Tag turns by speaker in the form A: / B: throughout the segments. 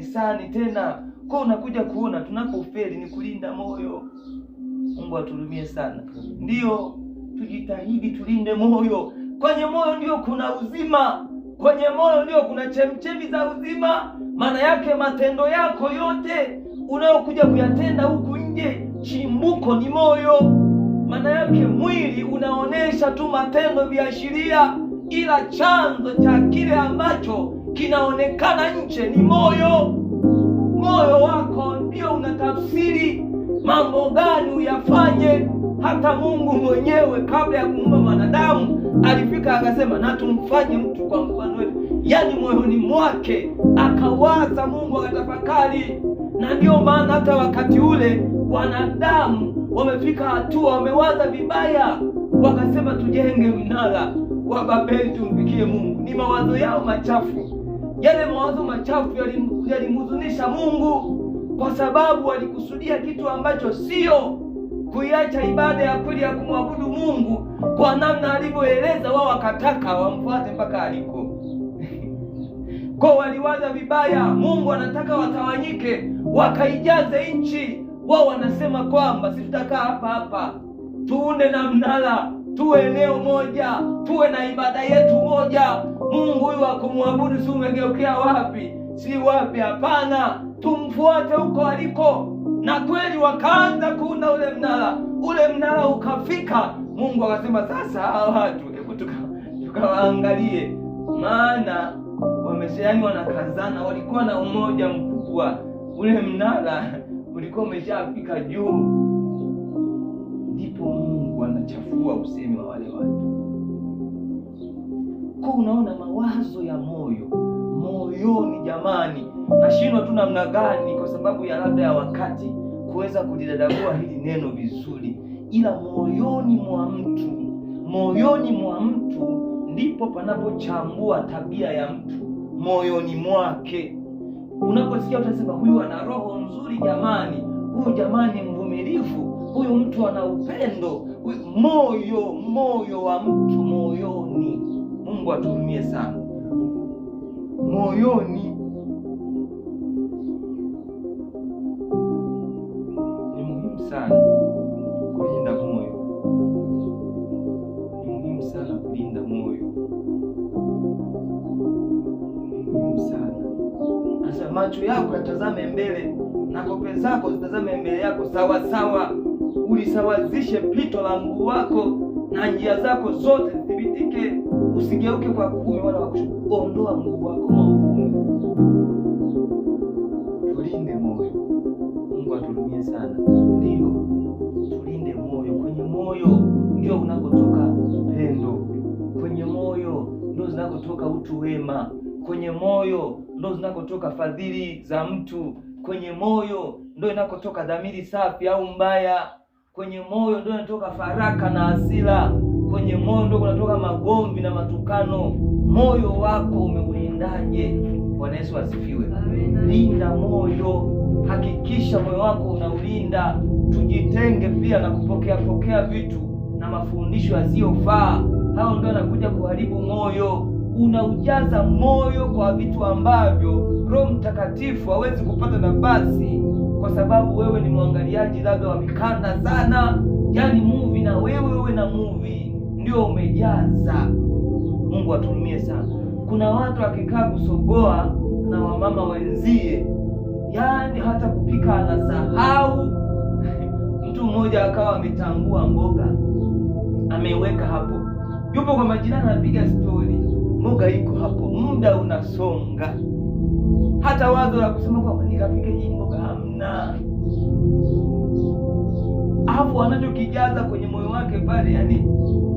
A: kanisani tena. Kwa unakuja kuona tunapofeli ni kulinda moyo. Mungu aturumie sana. Ndio tujitahidi tulinde moyo. Kwenye moyo ndio kuna uzima. Kwenye moyo ndio kuna chemchemi za uzima. Maana yake matendo yako yote unayokuja kuyatenda huku nje, chimbuko ni moyo. Maana yake mwili unaonesha tu matendo viashiria, ila chanzo cha kile ambacho kinaonekana nje ni moyo. Moyo wako ndio unatafsiri mambo gani uyafanye. Hata Mungu mwenyewe kabla ya kuumba mwanadamu alifika akasema na tumfanye mtu kwa mfano wetu. Yaani moyoni mwake akawaza, Mungu akatafakari. Na ndio maana hata wakati ule wanadamu wamefika hatua wamewaza vibaya, wakasema tujenge mnara wa Babeli tumfikie Mungu. Ni mawazo yao machafu. Yale mawazo machafu yalimhuzunisha Mungu, kwa sababu walikusudia kitu ambacho sio, kuiacha ibada ya kweli ya kumwabudu Mungu kwa namna alivyoeleza. Wao wakataka wamfuate mpaka aliko. Kwa waliwaza vibaya. Mungu anataka watawanyike wakaijaze nchi. Wao wanasema kwamba sisi tutakaa hapa hapa, tuunde na mnara, tuwe eneo moja, tuwe na ibada yetu moja. Mungu huyu wa kumwabudu si umegeukea wapi? Si wapi? Hapana, tumfuate huko aliko. Na kweli wakaanza kuunda ule mnara. Ule mnara ukafika. Mungu akasema sasa hawa watu hebu tukawaangalie, maana wameshaani wanakazana, walikuwa na umoja mkubwa. Ule mnara ulikuwa umeshafika juu. Ndipo Mungu anachafua usemi wa wale watu. Kwa unaona mawazo ya moyo, moyoni jamani, nashindwa tu namna gani kwa sababu ya labda ya wakati kuweza kulidadavua hili neno vizuri. Ila moyoni mwa mtu ndipo panapochambua tabia ya mtu. Moyoni mwake unaposikia utasema huyu ana roho nzuri jamani, huyu jamani mvumilivu, huyu mtu ana upendo. Moyo wa mtu, moyoni. Mungu atumie sana. Moyoni ni muhimu sana kulinda moyo. Ni muhimu sana kulinda moyo. Ni muhimu sana. Sasa macho yako yatazame mbele na kope zako zitazame mbele yako sawa sawa. Ulisawazishe pito la mguu wako na njia zako zote zithibitike. Usigeuke kwa kuume wala kwa kushoto. Ondoa mguu wako maovuni. Tulinde moyo. Mungu aturumie sana. Ndio tulinde moyo. Kwenye moyo ndio unakotoka upendo. Kwenye moyo ndio zinakotoka utu wema. Kwenye moyo ndio zinakotoka fadhili za mtu. Kwenye moyo ndio inakotoka dhamiri safi au mbaya. Kwenye moyo ndio inatoka faraka na hasira. Kwenye moyo ndio kunatoka magomvi na matukano. Moyo wako umeulindaje? Bwana Yesu asifiwe. Linda moyo. Hakikisha moyo wako unaulinda. Tujitenge pia na kupokea vitu na mafundisho yasiyofaa. Hao ndio wanakuja kuharibu moyo. Unaujaza moyo kwa vitu ambavyo Roho Mtakatifu hawezi kupata nafasi, kwa sababu wewe ni mwangaliaji labda wa mikanda sana. Yaani movie na wewe na movie ndio umejaza. Mungu atumie sana. Kuna watu akikaa kusogoa na wamama wenzie, yaani hata kupika anasahau. Mtu mmoja akawa ametangua mboga, ameweka hapo, yupo kwa majirani anapiga stori, mboga iko hapo, muda unasonga, hata wazo la kusema kwamba nikapike hii mboga hamna. Hapo anachokijaza kwenye moyo wake pale, yani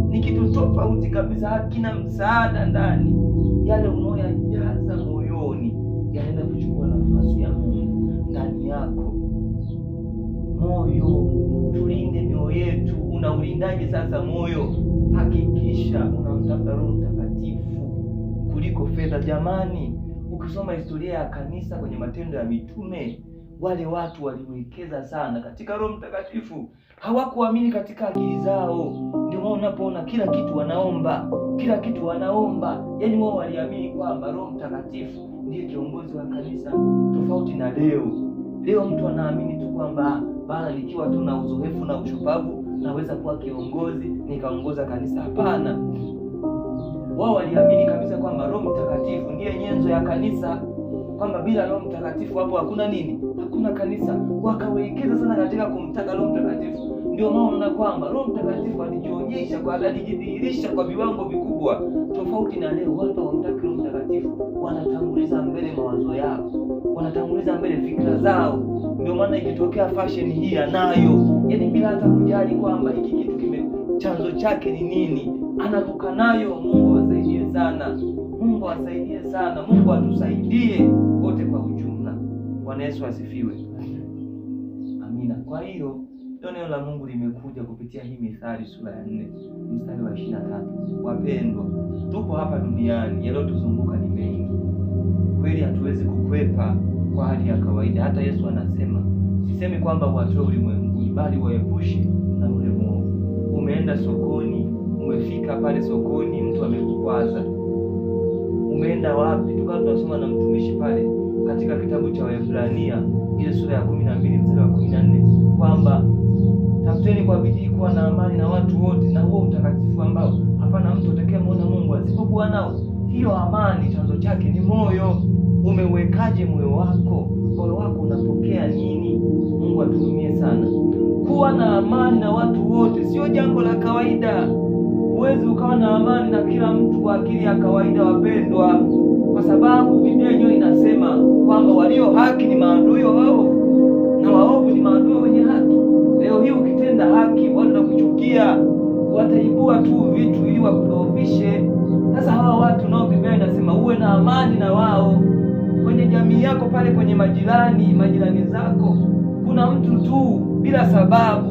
A: ni kitu tofauti kabisa, hakina msaada ndani. Yale unayojaza moyoni yanaenda kuchukua nafasi ya Mungu ndani yako. Moyo, tulinde mioyo yetu. Unaulindaje sasa moyo? Hakikisha unamtafuta Roho Mtakatifu kuliko fedha. Jamani, ukisoma historia ya kanisa kwenye Matendo ya Mitume, wale watu waliwekeza sana katika Roho Mtakatifu. Hawakuamini katika akili zao. Ndio maana unapoona kila kitu wanaomba. Yaani wao waliamini kwamba Roho Mtakatifu ndiye kiongozi wa kanisa, tofauti Leo mtu anaamini tu kwamba bana, nikiwa tu na uzoefu na ushupavu naweza kuwa kiongozi nikaongoza kanisa. Hapana, wao waliamini kabisa kwamba Roho Mtakatifu ndiye nyenzo ya kanisa, kwamba bila Roho Mtakatifu hapo hakuna nini? Hakuna kanisa. Wakawekeza sana katika kumtaka Roho Mtakatifu. Ndio maana kwamba Roho Mtakatifu alijidhihirisha kwa viwango vikubwa, tofauti na leo. Watu hawamtaki Roho Mtakatifu, wanatanguliza mbele mawazo yao, wanatanguliza mbele fikra zao. Ndio maana ikitokea fashion hii anayo, yaani bila hata kujali kwamba hiki kitu chanzo chake ni nini, anaruka nayo. Mungu asaidie sana, Mungu asaidie sana, Mungu atusaidie wote kwa ujumla. Bwana Yesu asifiwe. Amina. Kwa hiyo neno la Mungu limekuja kupitia hii Mithali sura ya 4 mstari wa 23. Wapendwa, tupo hapa duniani, yaliyotuzunguka ni mengi kweli, hatuwezi kukwepa kwa hali ya kawaida. Hata Yesu anasema, sisemi kwamba watoe ulimwenguni, bali waepushe na ule mwovu. Umeenda sokoni, umefika pale sokoni, mtu amekukwaza, umeenda wapi? Tukawa tunasoma na mtumishi pale katika kitabu cha Waebrania ile sura ya 12 mstari wa 14 kwamba tafuteni kwa bidii kuwa na amani na watu wote, na huo utakatifu ambao hapana mtu atakayemwona Mungu asipokuwa nao. Hiyo amani chanzo chake ni moyo. Umewekaje moyo wako? Moyo wako unapokea nini? Mungu atuhurumie sana. Kuwa na amani na watu wote sio jambo la kawaida. Huwezi ukawa na amani na kila mtu kwa akili ya kawaida, wapendwa, kwa sababu Biblia yenyewe inasema kwamba walio haki ni maadui wa waovu na waovu ni maadui wenye haki. Leo hii ukitenda haki, watu wanakuchukia, wataibua tu vitu ili wakudhoofishe. Sasa hawa watu nao Biblia inasema uwe na amani na wao. Kwenye jamii yako pale, kwenye majirani zako, kuna mtu tu bila sababu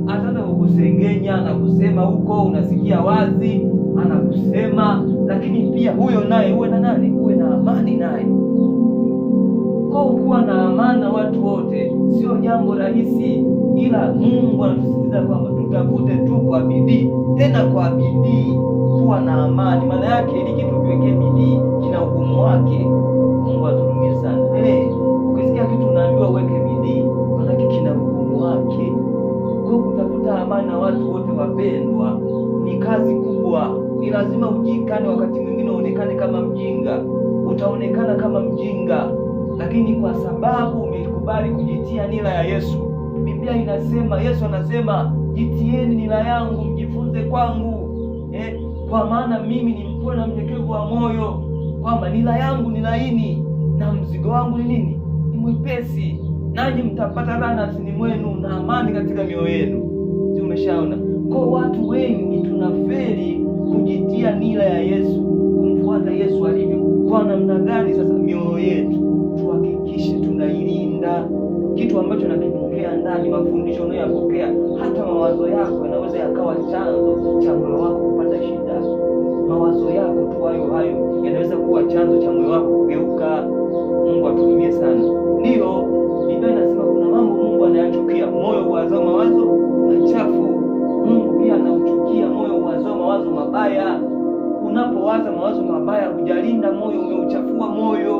A: ataanza kukusengenya na kusema huko, unasikia wazi anakusema, lakini pia huyo naye uwe na nani? Uwe na amani naye. Kwa kuwa na amani na watu wote sio jambo rahisi, ila Mungu anasisitiza kwamba tutafute tu kwa bidii, tena kwa bidii kuwa na amani. Maana yake ili kitu kiweke bidii kina ugumu wake. Mungu atuhurumie sana. Ukisikia kitu unaambiwa uweke bidii, maana yake kina ugumu wake. Kwa kutafuta amani na watu wote, wapendwa, ni kazi kubwa. Ni lazima ujikane, wakati mwingine uonekane kama mjinga, utaonekana kama mjinga, lakini kwa sababu umekubali kujitia nira ya Yesu. Biblia inasema, Yesu anasema, jitieni nira yangu mjifunze kwangu, kwa maana mimi ni mpole na mnyenyekevu wa moyo, kwamba nira yangu ni laini na mzigo wangu ni nini? Ni mwepesi, nanyi mtapata raha nafsini mwenu na amani katika mioyo yenu. Si umeshaona? Kwa watu wengi tunafeli kujitia nira ya Yesu, kumfuata Yesu alivyo. Kwa namna gani? Sasa mioyo yetu tuhakikishe tunailinda kitu ambacho nakipokea ndani, mafundisho unayoyapokea, hata mawazo yako yanaweza yakawa chanzo cha moyo wako kupata shida. Mawazo yako tu hayo yanaweza kuwa chanzo cha moyo wako kugeuka. Mungu atuhurumie sana. Ndio Biblia inasema kuna mambo Mungu anayachukia, moyo uwazao mawazo machafu. Mungu pia anauchukia moyo uwazao mawazo mabaya. Unapowaza mawazo mabaya, hujalinda moyo, umeuchafua moyo.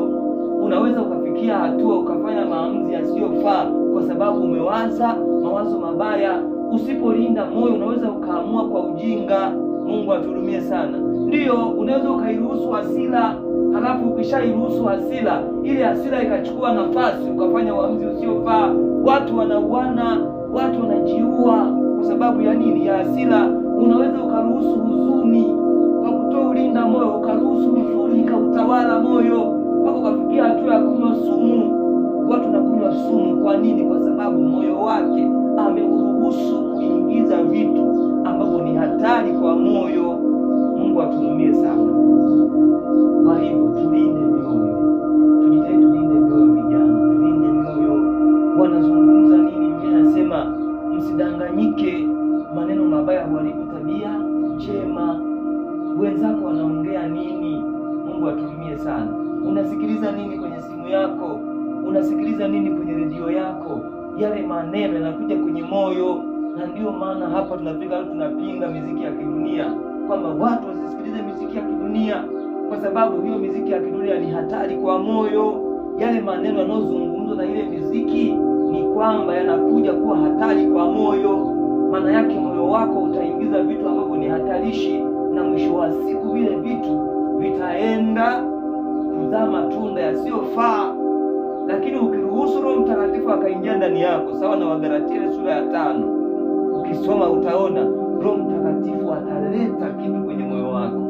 A: Unaweza ukafikia hatua ukafanya maamuzi yasiyofaa kwa sababu umewaza mawazo mabaya. Usipolinda moyo, unaweza ukaamua kwa ujinga. Mungu atuhurumie sana. Ndio unaweza ukairuhusu hasira, halafu ukishairuhusu hasira, ile hasira ikachukua nafasi, ukafanya uamuzi usiofaa. Watu wanauana, watu wanajiua kwa sababu ya nini? Ya hasira. Unaweza ukaruhusu huzuni, kwa kutolinda moyo, ukaruhusu huzuni ikautawala moyo mpaka ukafikia hatua ya kunywa sumu. Watu wanakunywa sumu kwa nini? Kwa sababu moyo wake ameuruhusu kuingiza vitu ambavyo ni hatari kwa moyo. Mungu atuhurumie sana. Kwa hivyo tulinde mioyo, tujitahidi tulinde mioyo. Vijana, tulinde mioyo. Wanazungumza nini? Biblia inasema msidanganyike, maneno mabaya huharibu tabia njema. Wenzako wanaongea nini? Mungu atuhurumie sana. Unasikiliza nini kwenye simu yako? Unasikiliza nini kwenye redio yako? Yale maneno yanakuja kwenye moyo. Na ndio maana hapa tunapinga muziki ya kidunia, kwamba watu wasisikilize muziki ya kidunia, kwa sababu hiyo muziki ya kidunia ni hatari kwa moyo. Yale maneno yanayozungumzwa na hiyo kwamba yanakuja kuwa hatari kwa moyo. Maana yake moyo wako utaingiza vitu ambavyo ni hatarishi, na mwisho wa siku vile vitu vitaenda kuzaa matunda yasiyofaa. Lakini ukiruhusu Roho Mtakatifu akaingia ndani yako, sawa na Wagalatia sura ya 5, ukisoma utaona Roho Mtakatifu ataleta kitu kwenye moyo wako.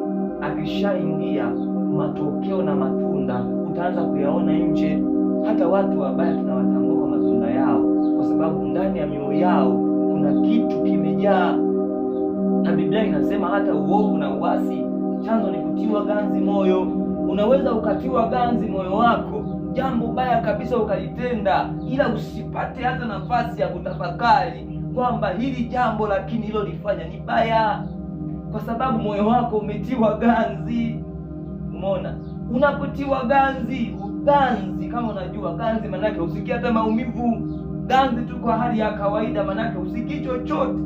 A: Akishaingia, matokeo na matunda utaanza kuyaona nje. Hata watu wabaya tunawatambua kwa matunda yao, kwa sababu ndani ya mioyo yao kuna kitu kimejaa. Na Biblia inasema hata uovu na uasi chanzo ni kutiwa ganzi moyo. Unaweza ukatiwa ganzi moyo wako, jambo baya kabisa ukalitenda, ila usipate hata nafasi ya kutafakari kwamba hili jambo lakini hilo lifanya ni baya, kwa sababu moyo wako umetiwa ganzi. Umeona? Unapotiwa ganzi, kama unajua ganzi manake usikii hata maumivu. Ganzi tu kwa hali ya kawaida manake usikii chochote.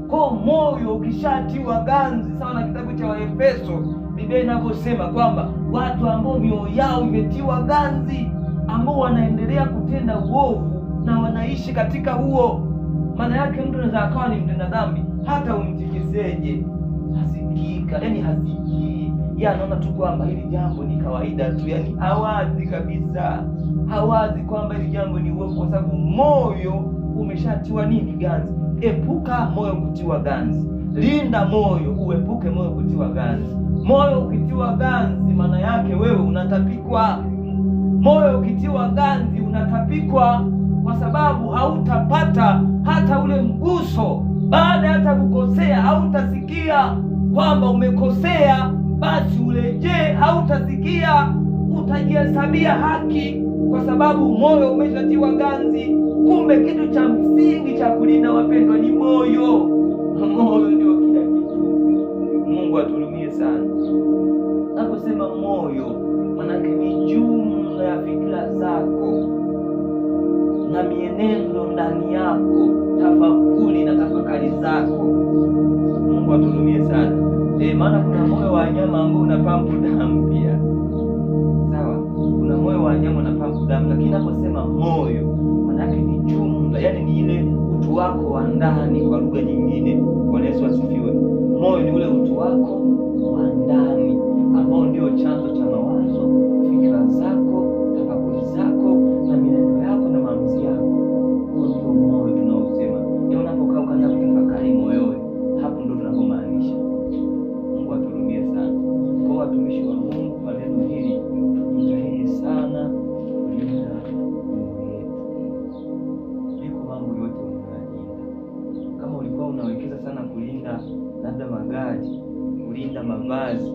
A: Kwa moyo ukishatiwa ganzi, sawa na kitabu cha Waefeso, Biblia inavyosema kwamba watu ambao mioyo yao imetiwa ganzi, ambao wanaendelea kutenda uovu na wanaishi katika huo. Maana yake mtu anaweza akawa ni mtenda dhambi, hata umtikiseje hasikika, yani hasikii. Yeye anaona tu kwamba hili jambo ni kawaida tu, yani hawazi kabisa, hawazi kwamba hili jambo ni uovu, kwa sababu moyo umeshatiwa nini? Ganzi. Epuka moyo kutiwa ganzi. Linda moyo, uepuke moyo kutiwa ganzi. Moyo ukitiwa ganzi, maana yake wewe unatapikwa. Moyo ukitiwa ganzi unatapikwa, kwa sababu hautapata hata ule mguso. Baada hata kukosea hautasikia kwamba umekosea, basi urejee, hautasikia. Utajihesabia haki, kwa sababu moyo umeshatiwa ganzi. Kumbe kitu cha msingi cha kulinda, wapendwa, ni moyo. Moyo ndio kila kitu. Mungu aturumie sana. Naposema moyo, manake ni jumla ya fikra zako na mienendo ndani yako, tafakuri na tafakari zako. Mungu aturumie sana. Maana kuna moyo wa wanyama ambao unapampu damu pia. Sawa? Kuna moyo wa wanyama unapampu damu, lakini naposema moyo manake ni jumla, yani ni ile utu wako wa ndani, kwa lugha nyingine. Bwana Yesu asifiwe. Moyo ni ule utu wako wa ndani ambao ndio chanzo cha mawazo, fikra zako, tafakuri zako na mienendo yako na maamuzi yako. Huo ndio moyo tunaosema. Ndio unapokaa ukaanza kutafakari moyoni, hapo ndio tunapomaanisha. Mungu aturumie sana. Kwa watumishi wa Mungu, kwa neno hili tujitahidi sana kulinda moyo wetu. Liko mambo yote unayolinda. Kama ulikuwa unawekeza sana kulinda labda magari, kulinda mavazi,